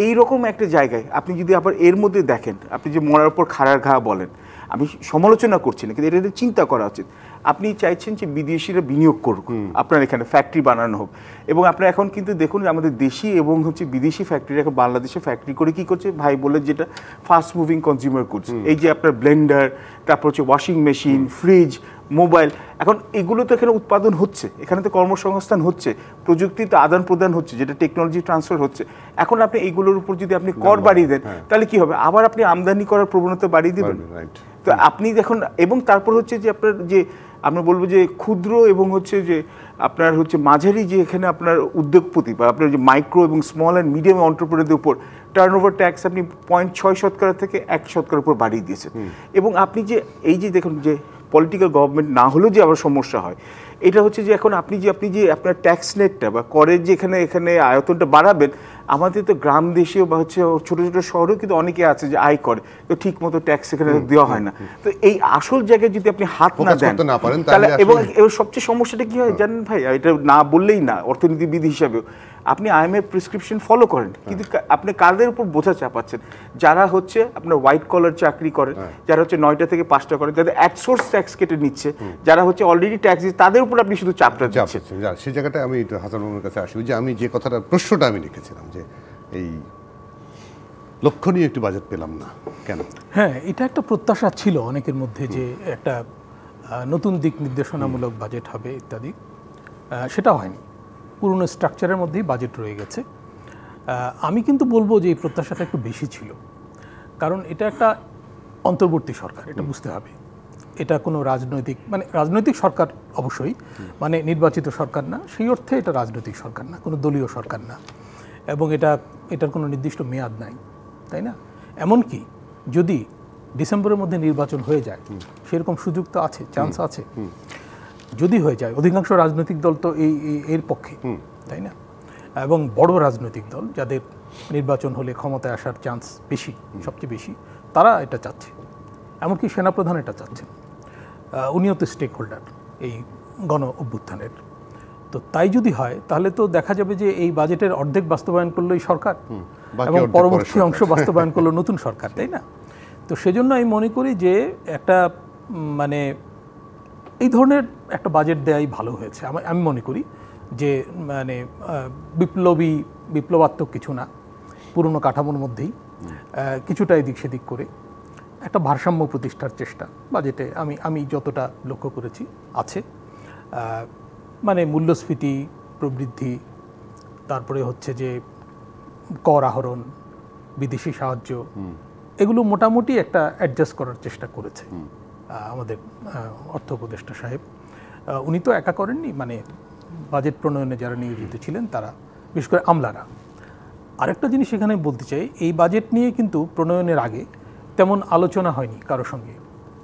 এইরকম একটা জায়গায় আপনি যদি আবার এর মধ্যে দেখেন, আপনি যে মরার পর খাড়ার ঘা বলেন, আমি সমালোচনা করছি না, কিন্তু এটা চিন্তা করা উচিত। আপনি চাইছেন যে বিদেশিরা বিনিয়োগ করুক, আপনার এখানে ফ্যাক্টরি বানানো হোক, এবং আপনার এখন কিন্তু দেখুন আমাদের দেশি এবং হচ্ছে বিদেশি ফ্যাক্টরি এখন বাংলাদেশে ফ্যাক্টরি করে কি করছে, ভাই বলে যেটা ফাস্ট মুভিং কনজিউমার গুডস, এই যে আপনার ব্লেন্ডার, তারপর হচ্ছে ওয়াশিং মেশিন, ফ্রিজ, মোবাইল, এখন এগুলো তো এখানে উৎপাদন হচ্ছে, এখানে তো কর্মসংস্থান হচ্ছে, প্রযুক্তিতে আদান প্রদান হচ্ছে, যেটা টেকনোলজি ট্রান্সফার হচ্ছে। এখন আপনি এইগুলোর উপর যদি আপনি কর বাড়িয়ে দেন তাহলে কি হবে? আবার আপনি আমদানি করার প্রবণতা বাড়িয়ে দেবেন। তো আপনি দেখুন, এবং তারপর হচ্ছে যে আপনার যে আমরা বলবো যে ক্ষুদ্র এবং হচ্ছে যে আপনার হচ্ছে মাঝারি যে এখানে আপনার উদ্যোগপতি বা আপনার যে মাইক্রো এবং স্মল অ্যান্ড মিডিয়াম এন্টারপ্রেনারদের উপর টার্নওভার ট্যাক্স আপনি 0.6% থেকে 1% উপর বাড়িয়ে দিয়েছেন। এবং আপনি যে এই যে দেখুন যে পলিটিক্যাল গভর্নমেন্ট না হলেও যে আবার সমস্যা হয়, এটা হচ্ছে যে এখন আপনি যে আপনার ট্যাক্স নেটটা বা করের যে এখানে আয়তনটা বাড়াবেন, আমাদের তো গ্রাম দেশেও বা হচ্ছে ছোটো ছোটো শহরেও কিন্তু অনেকে আছে যে আয় করে, তো ঠিক মতো ট্যাক্স এখানে দেওয়া হয় না। তো এই আসল জায়গায় যদি আপনি হাত না দেন তাহলে, এবং সবচেয়ে সমস্যাটা কি হয় জানেন ভাই, এটা না বললেই না, অর্থনীতিবিদ হিসাবেও আপনি আইএমএফ প্রেসক্রিপশন ফলো করেন, কিন্তু আপনি কাদের উপর বোঝা চাপাচ্ছেন? যারা হচ্ছে আপনার হোয়াইট কলার চাকরি করেন, যারা হচ্ছে 9টা থেকে 5টা করেন, যাদের অ্যাটসোর্স ট্যাক্স কেটে নিচ্ছে, যারা হচ্ছে অলরেডি ট্যাক্স দিচ্ছে, তাদের উপর আপনি শুধু চাপটা দিচ্ছেন। সেই জায়গাটা আমি হাসান মামুনের কাছে আসি, যে আমি যে কথাটা প্রশ্নটা আমি লিখেছিলাম যে এই লক্ষণীয় একটি বাজেট পেলাম না কেন? হ্যাঁ, এটা একটা প্রত্যাশা ছিল অনেকের মধ্যে যে একটা নতুন দিক নির্দেশনামূলক বাজেট হবে ইত্যাদি, সেটা হয়নি। পুরনো স্ট্রাকচারের মধ্যেই বাজেট রয়ে গেছে। আমি কিন্তু বলবো যে এই প্রত্যাশাটা একটু বেশি ছিল, কারণ এটা একটা অন্তর্বর্তী সরকার, এটা বুঝতে হবে। এটা কোনো রাজনৈতিক সরকার অবশ্যই, মানে নির্বাচিত সরকার না, সেই অর্থে এটা রাজনৈতিক সরকার না, কোনো দলীয় সরকার না, এবং এটার কোনো নির্দিষ্ট মেয়াদ নাই, তাই না? এমনকি যদি ডিসেম্বরের মধ্যে নির্বাচন হয়ে যায়, সেরকম সুযোগ তো আছে, চান্স আছে। যদি হয়ে যায়, অধিকাংশ রাজনৈতিক দল তো এর পক্ষে, তাই না? এবং বড় রাজনৈতিক দল যাদের নির্বাচন হলে ক্ষমতায় আসার চান্স বেশি, সবচেয়ে বেশি, তারা এটা চাচ্ছে। এমনকি সেনাপ্রধান এটা চাচ্ছেন, উনিও তো স্টেক হোল্ডার এই গণ অভ্যুত্থানের। তো তাই যদি হয় তাহলে তো দেখা যাবে যে এই বাজেটের অর্ধেক বাস্তবায়ন করলো এই সরকার, এবং পরবর্তী অংশ বাস্তবায়ন করলো নতুন সরকার, তাই না? তো সেজন্য আমি মনে করি যে একটা মানে এই ধরনের একটা বাজেট দেয়াই ভালো হয়েছে। আমি মনে করি যে মানে বিপ্লবাত্মক কিছু না, পুরনো কাঠামোর মধ্যেই কিছুটা এদিক সেদিক করে একটা ভারসাম্য প্রতিষ্ঠার চেষ্টা বাজেটে আমি যতটা লক্ষ্য করেছি আছে। মানে মূল্যস্ফীতি প্রবৃদ্ধি, তারপরে হচ্ছে যে কর আহরণ, বিদেশি সাহায্য, এগুলো মোটামুটি একটা অ্যাডজাস্ট করার চেষ্টা করেছে আমাদের অর্থ উপদেষ্টা সাহেব। উনি তো একা করেননি, মানে বাজেট প্রণয়নে যারা নিয়োজিত ছিলেন তারা, বিশেষ করে আমলারা। আরেকটা জিনিস এখানে বলতে চাই, এই বাজেট নিয়ে কিন্তু প্রণয়নের আগে তেমন আলোচনা হয়নি কারোর সঙ্গে,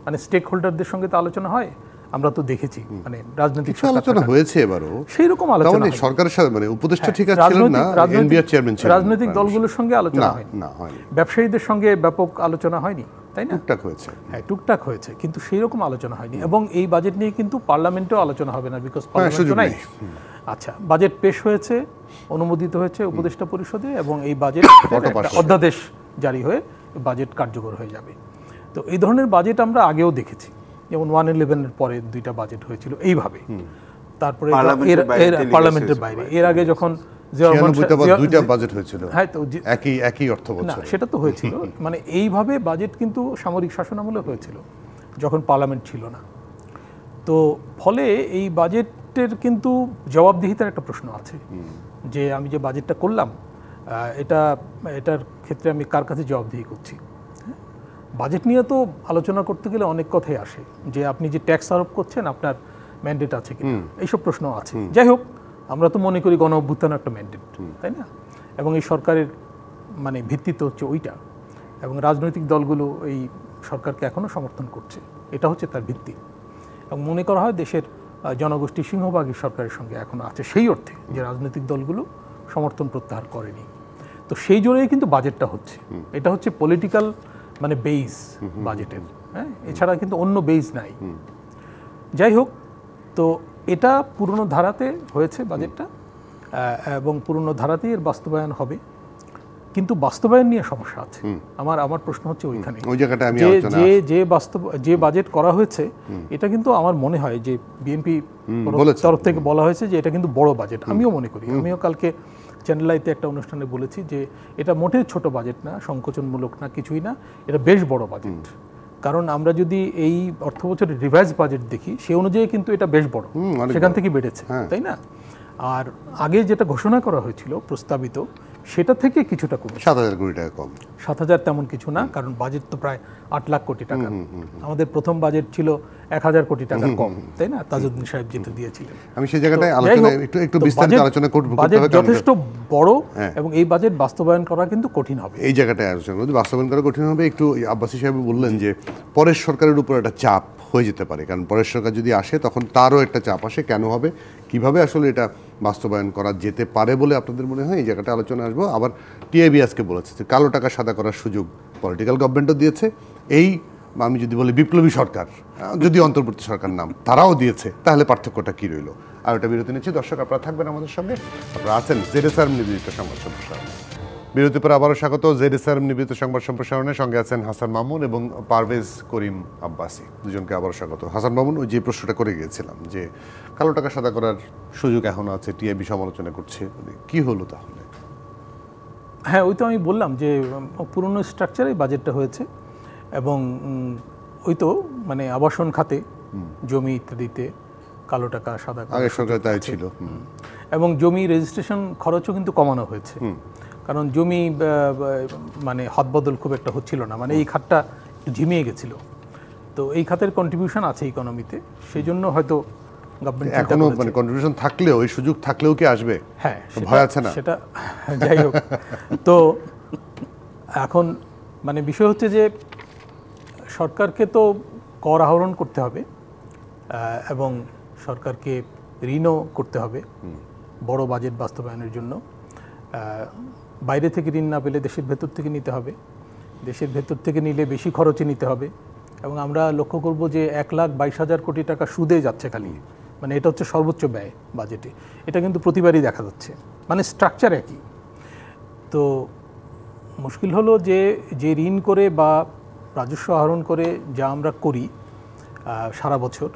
মানে স্টেক হোল্ডারদের সঙ্গে তো আলোচনা হয়, আমরা তো দেখেছি, মানে রাজনৈতিক আলোচনা হয়েছে এবারও, সেই রকম আলোচনা সরকারের সাথে, মানে উপদেষ্টা ঠিক ছিলেন না, এনবিআর চেয়ারম্যান ছিলেন, রাজনৈতিক দলগুলোর সঙ্গে আলোচনা হয়নি, ব্যবসায়ীদের সঙ্গে ব্যাপক আলোচনা হয়নি, তাই না? টুকটাক হয়েছে, হ্যাঁ টুকটাক হয়েছে, কিন্তু সেই রকম আলোচনা হয়নি। এবং এই বাজেট নিয়ে কিন্তু পার্লামেন্টেও আলোচনা হবে না, বিকজ পার্লামেন্ট নাই। আচ্ছা, বাজেট পেশ হয়েছে, অনুমোদিত হয়েছে উপদেষ্টা পরিষদে, এবং এই বাজেট অধ্যাদেশ জারি হয়ে বাজেট কার্যকর হয়ে যাবে। তো এই ধরনের বাজেট আমরা আগেও দেখেছি, যেমন 1/11-এর পরে 2টা বাজেট হয়েছিল এইভাবে, তারপরে পার্লামেন্টের বাইরে। এর আগে যখন দুইটা বাজেট হয়েছিল, হ্যাঁ তো একই অর্থ বছর, সেটা তো হয়েছিল। মানে এইভাবে বাজেট কিন্তু সামরিক শাসনামলে হয়েছিল, যখন পার্লামেন্ট ছিল না। তো ফলে এই বাজেটের কিন্তু জবাবদিহিতার একটা প্রশ্ন আছে, যে আমি যে বাজেটটা করলাম এটার ক্ষেত্রে আমি কার কাছে জবাবদিহি করছি। বাজেট নিয়ে তো আলোচনা করতে গেলে অনেক কথাই আসে, যে আপনি যে ট্যাক্স আরোপ করছেন আপনার ম্যান্ডেট আছে কিনা, এইসব প্রশ্ন আছে। যাই হোক, আমরা তো মনে করি গণ অভ্যুত্থান একটা ম্যান্ডেট, তাই না? এবং এই সরকারের মানে ভিত্তি তো হচ্ছে ওইটা, এবং রাজনৈতিক দলগুলো এই সরকারকে এখনও সমর্থন করছে, এটা হচ্ছে তার ভিত্তি। এবং মনে করা হয় দেশের জনগোষ্ঠী সিংহভাগই সরকারের সঙ্গে এখনও আছে, সেই অর্থে যে রাজনৈতিক দলগুলো সমর্থন প্রত্যাহার করেনি। তো সেই জন্যই কিন্তু বাজেটটা হচ্ছে, এটা হচ্ছে পলিটিক্যাল মানে বেইস বাজেটের, হ্যাঁ, এছাড়া কিন্তু অন্য বেইস নাই। যাই হোক, তো এটা পুরনো ধারাতে হয়েছে বাজেটটা, এবং পুরনো ধারাতেই এর বাস্তবায়ন হবে, কিন্তু বাস্তবায়ন নিয়ে সমস্যা আছে। আমার প্রশ্ন হচ্ছে ওইখানে, যে বাজেট করা হয়েছে এটা কিন্তু আমার মনে হয় যে বিএনপি তরফ থেকে বলা হয়েছে যে এটা কিন্তু বড় বাজেট। আমিও মনে করি, আমিও কালকে চ্যানেল আইতে একটা অনুষ্ঠানে বলেছি যে এটা মোটেই ছোট বাজেট না, সংকোচনমূলক না, কিছুই না, এটা বেশ বড় বাজেট। কারণ আমরা যদি এই অর্থ বছরের রিভাইজ বাজেট দেখি সে অনুযায়ী কিন্তু এটা বেশ বড়, সেখান থেকে বেড়েছে, তাই না? আর আগে যেটা ঘোষণা করা হয়েছিল প্রস্তাবিত সেটা থেকে কিছুটা কম, 7,000 কোটি টাকা কম। 7,000 তেমন কিছু না, কারণ বাজেট তো প্রায় 8 লাখ কোটি টাকা। আমাদের প্রথম বাজেট ছিল 1,000 কোটি টাকা কম, তাই না? তাজউদ্দিন সাহেব যেটা দিয়েছিলেন। আমি সেই জায়গাটায় আলোচনা একটু বিস্তারিত আলোচনা করব। বাজেট যথেষ্ট বড় এবং এই বাজেট বাস্তবায়ন করা কিন্তু কঠিন হবে। এই জায়গাটায় আলোচনা করব, বাস্তবায়ন করা কঠিন হবে। একটু আব্বাসী সাহেব বললেন যে পরের সরকারের উপর একটা চাপ হয়ে যেতে পারে, কারণ পরের সরকার যদি আসে তখন তারও একটা চাপ আসে। কেন হবে, কিভাবে আসলে এটা বাস্তবায়ন করা যেতে পারে বলে আপনাদের মনে হয়? এই জায়গাটা আলোচনা আসবো। আবার টিআইবি আজকে বলেছে যে কালো টাকা সাদা করার সুযোগ পলিটিক্যাল গভর্নমেন্টও দিয়েছে, এই আমি যদি বলি বিপ্লবী সরকার, যদি অন্তর্বর্তী সরকার নাম, তারাও দিয়েছে। তাহলে পার্থক্যটা কী রইল? আর একটা বিরতি নিচ্ছি। দর্শক, আপনারা থাকবেন আমাদের সঙ্গে। আপনারা আছেন জেডএসআর নিবেদিত সংবাদ সম্প্রসারণ। বিরতির পর আবারও স্বাগত জেডএসআর নিবেদিত সংবাদ সম্প্রসারণের সঙ্গে আছেন হাসান মামুন এবং পারভেজ করিম আব্বাসী, দুজনকে আবারও স্বাগত। হাসান মামুন, ওই যে প্রশ্নটা করে গিয়েছিলাম যে কালো টাকা সাদা করার সুযোগ এখন আছে, টিআইবি সমালোচনা করছে, কি হলো তাহলে? হ্যাঁ, ওই তো আমি বললাম যে পুরনো স্ট্রাকচারে বাজেটটা হয়েছে এবং ওই তো মানে আবাসন খাতে, জমি ইত্যাদিতে কালো টাকা সাদা আগের সরকার তাই ছিল, এবং জমি রেজিস্ট্রেশন খরচও কিন্তু কমানো হয়েছে, কারণ জমি মানে হদবদল খুব একটা হচ্ছিল না, মানে এই খাতটা একটু ঝিমিয়ে গেছিল। তো এই খাতের কন্ট্রিবিউশন আছে ইকোনমিতে, সেই জন্য হয়তো গভর্নমেন্ট এখনো মানে কন্ট্রিবিউশন থাকলেও, এই সুযোগ থাকলেও কি আসবে? হ্যাঁ, ভয় আছে না? সেটা যাই হোক। তো এখন মানে বিষয় হচ্ছে যে সরকারকে তো কর আহরণ করতে হবে এবং সরকারকে ঋণও করতে হবে বড় বাজেট বাস্তবায়নের জন্য। বাইরে থেকে ঋণ না পেলে দেশের ভেতর থেকে নিতে হবে, দেশের ভেতর থেকে নিলে বেশি খরচে নিতে হবে। এবং আমরা লক্ষ্য করব যে 1,22,000 কোটি টাকা সুদে যাচ্ছে খালি, মানে এটা হচ্ছে সর্বোচ্চ ব্যয় বাজেটে। এটা কিন্তু প্রতিবারই দেখা যাচ্ছে, মানে স্ট্রাকচার একই। তো মুশকিল হলো যে ঋণ করে বা রাজস্ব আহরণ করে যা আমরা করি সারা বছর,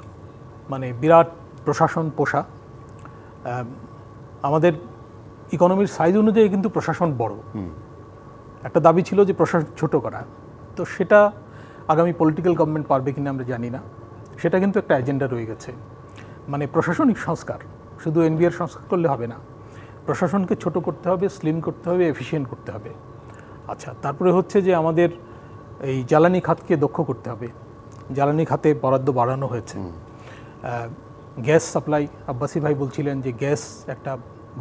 মানে বিরাট প্রশাসন পোষা। আমাদের ইকোনমির সাইজ অনুযায়ী কিন্তু প্রশাসন বড়, একটা দাবি ছিল যে প্রশাসন ছোট করা, তো সেটা আগামী পলিটিক্যাল গভর্নমেন্ট পারবে কিনা আমরা জানি না। সেটা কিন্তু একটা এজেন্ডা রয়ে গেছে, মানে প্রশাসনিক সংস্কার, শুধু এনবিআর সংস্কার করলে হবে না, প্রশাসনকে ছোট করতে হবে, স্লিম করতে হবে, এফিশিয়েন্ট করতে হবে। আচ্ছা, তারপরে হচ্ছে যে আমাদের এই জ্বালানি খাতকে দক্ষ করতে হবে, জ্বালানি খাতে বরাদ্দ বাড়ানো হয়েছে। গ্যাস সাপ্লাই, আব্বাসী ভাই বলছিলেন যে গ্যাস একটা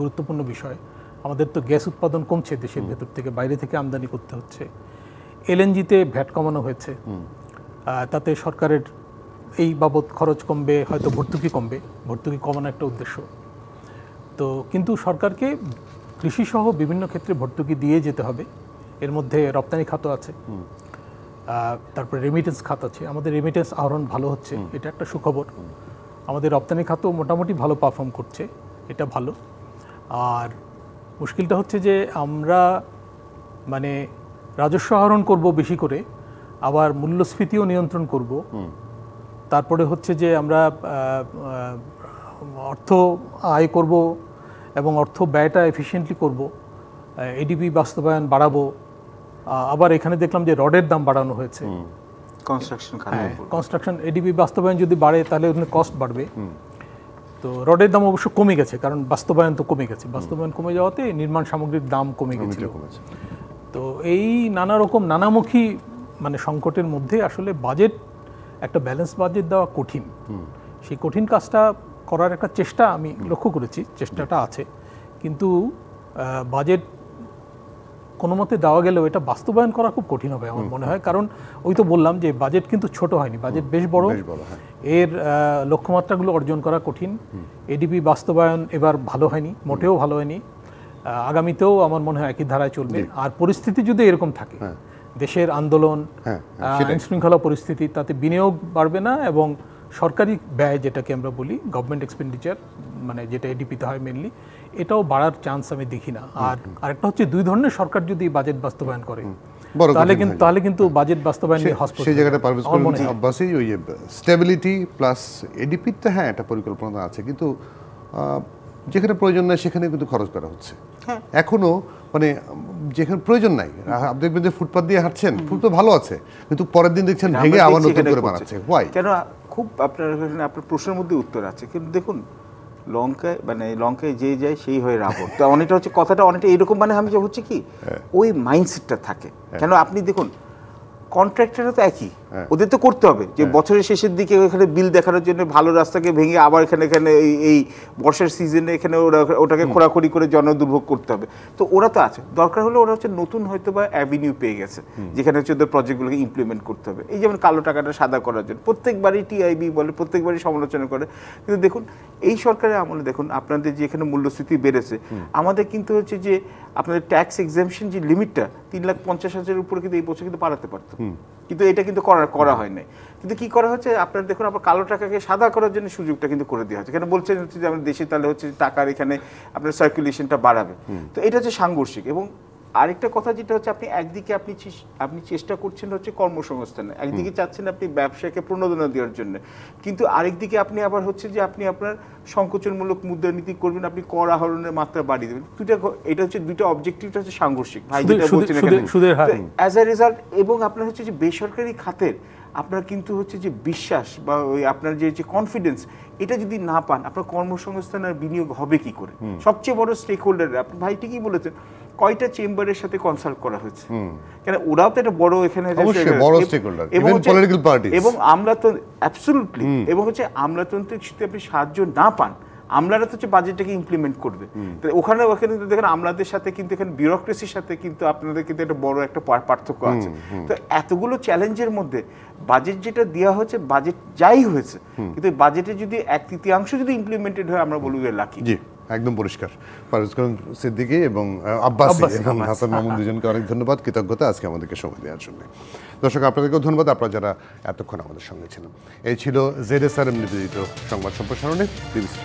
গুরুত্বপূর্ণ বিষয়। আমাদের তো গ্যাস উৎপাদন কমছে, দেশের ভেতর থেকে বাইরে থেকে আমদানি করতে হচ্ছে। এলএনজিতে ভ্যাট কমানো হয়েছে, তাতে সরকারের এই বাবদ খরচ কমবে, হয়তো ভর্তুকি কমবে, ভর্তুকি কমানো একটা উদ্দেশ্য। তো কিন্তু সরকারকে কৃষিসহ বিভিন্ন ক্ষেত্রে ভর্তুকি দিয়ে যেতে হবে। এর মধ্যে রপ্তানি খাতও আছে, তারপরে রেমিটেন্স খাত আছে। আমাদের রেমিটেন্স আহরণ ভালো হচ্ছে, এটা একটা সুখবর। আমাদের রপ্তানি খাতও মোটামুটি ভালো পারফর্ম করছে, এটা ভালো। আর মুশকিলটা হচ্ছে যে আমরা মানে রাজস্ব আহরণ করব বেশি করে, আবার মূল্যস্ফীতিও নিয়ন্ত্রণ করব। তারপরে হচ্ছে যে আমরা অর্থ আয় করব এবং অর্থ ব্যয়টা এফিশিয়েন্টলি করব, এডিপি বাস্তবায়ন বাড়াবো। আবার এখানে দেখলাম যে রডের দাম বাড়ানো হয়েছে, কনস্ট্রাকশন এডিপি বাস্তবায়ন যদি বাড়ে তাহলে ওখানে কস্ট বাড়বে। তো রডের দাম অবশ্য কমে গেছে, কারণ বাস্তবায়ন তো কমে গেছে, বাস্তবায়ন কমে যাওয়াতে নির্মাণ সামগ্রীর দাম কমে গেছে। তো এই নানা রকম নানামুখী মানে সংকটের মধ্যে আসলে বাজেট, একটা ব্যালেন্স বাজেট দেওয়া কঠিন। সেই কঠিন কাজটা করার একটা চেষ্টা আমি লক্ষ্য করেছি, চেষ্টাটা আছে, কিন্তু বাজেট কোনো মতে দেওয়া গেলেও এটা বাস্তবায়ন করা খুব কঠিন হবে আমার মনে হয়। কারণ ওই তো বললাম যে বাজেট কিন্তু ছোট হয়নি, বাজেট বেশ বড়, এর লক্ষ্যমাত্রাগুলো অর্জন করা কঠিন। এডিপি বাস্তবায়ন এবার ভালো হয়নি, মোটেও ভালো হয়নি, আগামীতেও আমার মনে হয় একই ধারায় চলবে। আর পরিস্থিতি যদি এরকম থাকে, দেশের আন্দোলন, আইন শৃঙ্খলা পরিস্থিতি, তাতে বিনিয়োগ বাড়বে না এবং সরকারি ব্যয় যেটাকে আমরা বলি গভর্নমেন্ট এক্সপেন্ডিচার, মানে যেটা এডিপিতে হয় মেনলি, এটাও বাড়ার চান্স আমি দেখি না। আর আরেকটা হচ্ছে দুই ধরনের সরকার যদি বাজেট বাস্তবায়ন করে তাহলে কিন্তু বাজেট বাস্তবায়ন সেই জায়গাটা পারভেজ করিম আব্বাসী, ওই স্টেবিলিটি প্লাস এডিপিতে হ্যাঁ একটা পরিকল্পনা আছে, কিন্তু যেখানে প্রয়োজন নাই সেখানে কিন্তু খরচ করা হচ্ছে। এখনো মানে যেখানে প্রয়োজন নাই, আপনি দেখবেন যে ফুটপাত দিয়ে হাঁটছেন, ফুটপাত ভালো আছে, কিন্তু পরের দিন দেখছেন ভেঙে আবার নতুন করে বানাচ্ছে। হোয়াই? কেন খুব আপনার প্রশ্নের মধ্যে উত্তর আছে, কিন্তু দেখুন লঙ্কায় যে যায় সেই হয়ে রাবণ। তো অনেকটা হচ্ছে কথাটা অনেকটা এরকম, মানে আমি যে হচ্ছে কি ওই মাইন্ডসেটটা থাকে। কেন আপনি দেখুন কন্ট্রাক্টররা তো একই, ওদের তো করতে হবে যে বছরের শেষের দিকে এখানে বিল দেখানোর জন্য ভালো রাস্তাকে ভেঙে আবার এখানে এই বর্ষার সিজনে এখানে ওটাকে খোঁড়াখড়ি করে জনদুর্ভোগ করতে হবে। তো ওরা তো আছে, দরকার হলে ওরা হচ্ছে নতুন হয়তো বা অ্যাভিনিউ পেয়ে গেছে যেখানে হচ্ছে ওদের প্রজেক্টগুলোকে ইমপ্লিমেন্ট করতে হবে। এই যেমন কালো টাকাটা সাদা করার জন্য প্রত্যেকবারই টিআইবি বলে, প্রত্যেকবারই সমালোচনা করে। কিন্তু দেখুন এই সরকারের আমলে দেখুন আপনাদের যে এখানে মূল্যস্ফীতি বেড়েছে, আমাদের কিন্তু হচ্ছে যে আপনাদের ট্যাক্স এক্সাম্পশন যে লিমিটটা 3,50,000 উপরে কিন্তু এই বছর কিন্তু বাড়াতে পারতো, কিন্তু এটা কিন্তু করা হয় নাই। কিন্তু কি করা হচ্ছে আপনার দেখুন, আপনার কালো টাকাকে সাদা করার জন্য সুযোগটা কিন্তু করে দেওয়া হচ্ছে। কেন বলছেন হচ্ছে যে আমাদের দেশে তাহলে হচ্ছে টাকার এখানে আপনার সার্কুলেশনটা বাড়াবে। তো এটা হচ্ছে সাংঘর্ষিক। এবং আরেকটা কথা যেটা হচ্ছে আপনি একদিকে আপনি চেষ্টা করছেন হচ্ছে কর্মসংস্থানে, একদিকে চাচ্ছেন আপনি ব্যবসাকে প্রণোদনা দেওয়ার জন্য, কিন্তু আরেকদিকে আপনি আবার হচ্ছে যে আপনি আপনার সংকোচনমূলক মুদ্রানীতি করবেন, আপনি কর আহরণের মাত্রা বাড়িয়ে দেবেন। এটা হচ্ছে দুইটা অবজেক্টিভটা হচ্ছে সাংঘর্ষিক ভাই, যেটা বলছেন অ্যাজ আ রেজাল্ট। এবং আপনার হচ্ছে যে বেসরকারি খাতের আপনার কিন্তু হচ্ছে যে বিশ্বাস বা ওই আপনার যে কনফিডেন্স, এটা যদি না পান আপনার কর্মসংস্থান আর বিনিয়োগ হবে কি করে? সবচেয়ে বড় স্টেক হোল্ডার আপনি ভাই ঠিকই বলেছেন, কয়টা চেম্বারের সাথে কনসাল্ট করা হয়েছে, কেন ওরাও তো একটা বড় এখানে এবং আমলাতন্ত্র অ্যাবসলিউটলি, এবং হচ্ছে আমলাতন্ত্রিক আপনি সাহায্য না পান, আমলারা তো হচ্ছে বাজেটটাকে ইমপ্লিমেন্ট করবে। ওখানে দেখেন আমলাদের সাথে কিন্তু এখানে বিউরোক্রেসির সাথে কিন্তু আপনাদের কিন্তু একটা বড় একটা পার্থক্য আছে। তো এতগুলো চ্যালেঞ্জের মধ্যে বাজেট যেটা দেওয়া হয়েছে, বাজেট যাই হয়েছে, কিন্তু বাজেটে যদি 1/3 যদি ইমপ্লিমেন্টেড হয় আমরা বলবো লাকি। জি, একদম পরিষ্কার। পারভেজ করিম সিদ্দিকী এবং আব্বাসী এবং হাসান মামুন দুজনকে অনেক ধন্যবাদ, কৃতজ্ঞতা আজকে আমাদেরকে সময় দেওয়ার জন্য। দর্শক আপনাদেরকেও ধন্যবাদ, আপনারা যারা এতক্ষণ আমাদের সঙ্গে ছিলেন। এই ছিল ZSRM নিবেদিত সংবাদ সম্প্রসারণে বিবিসি।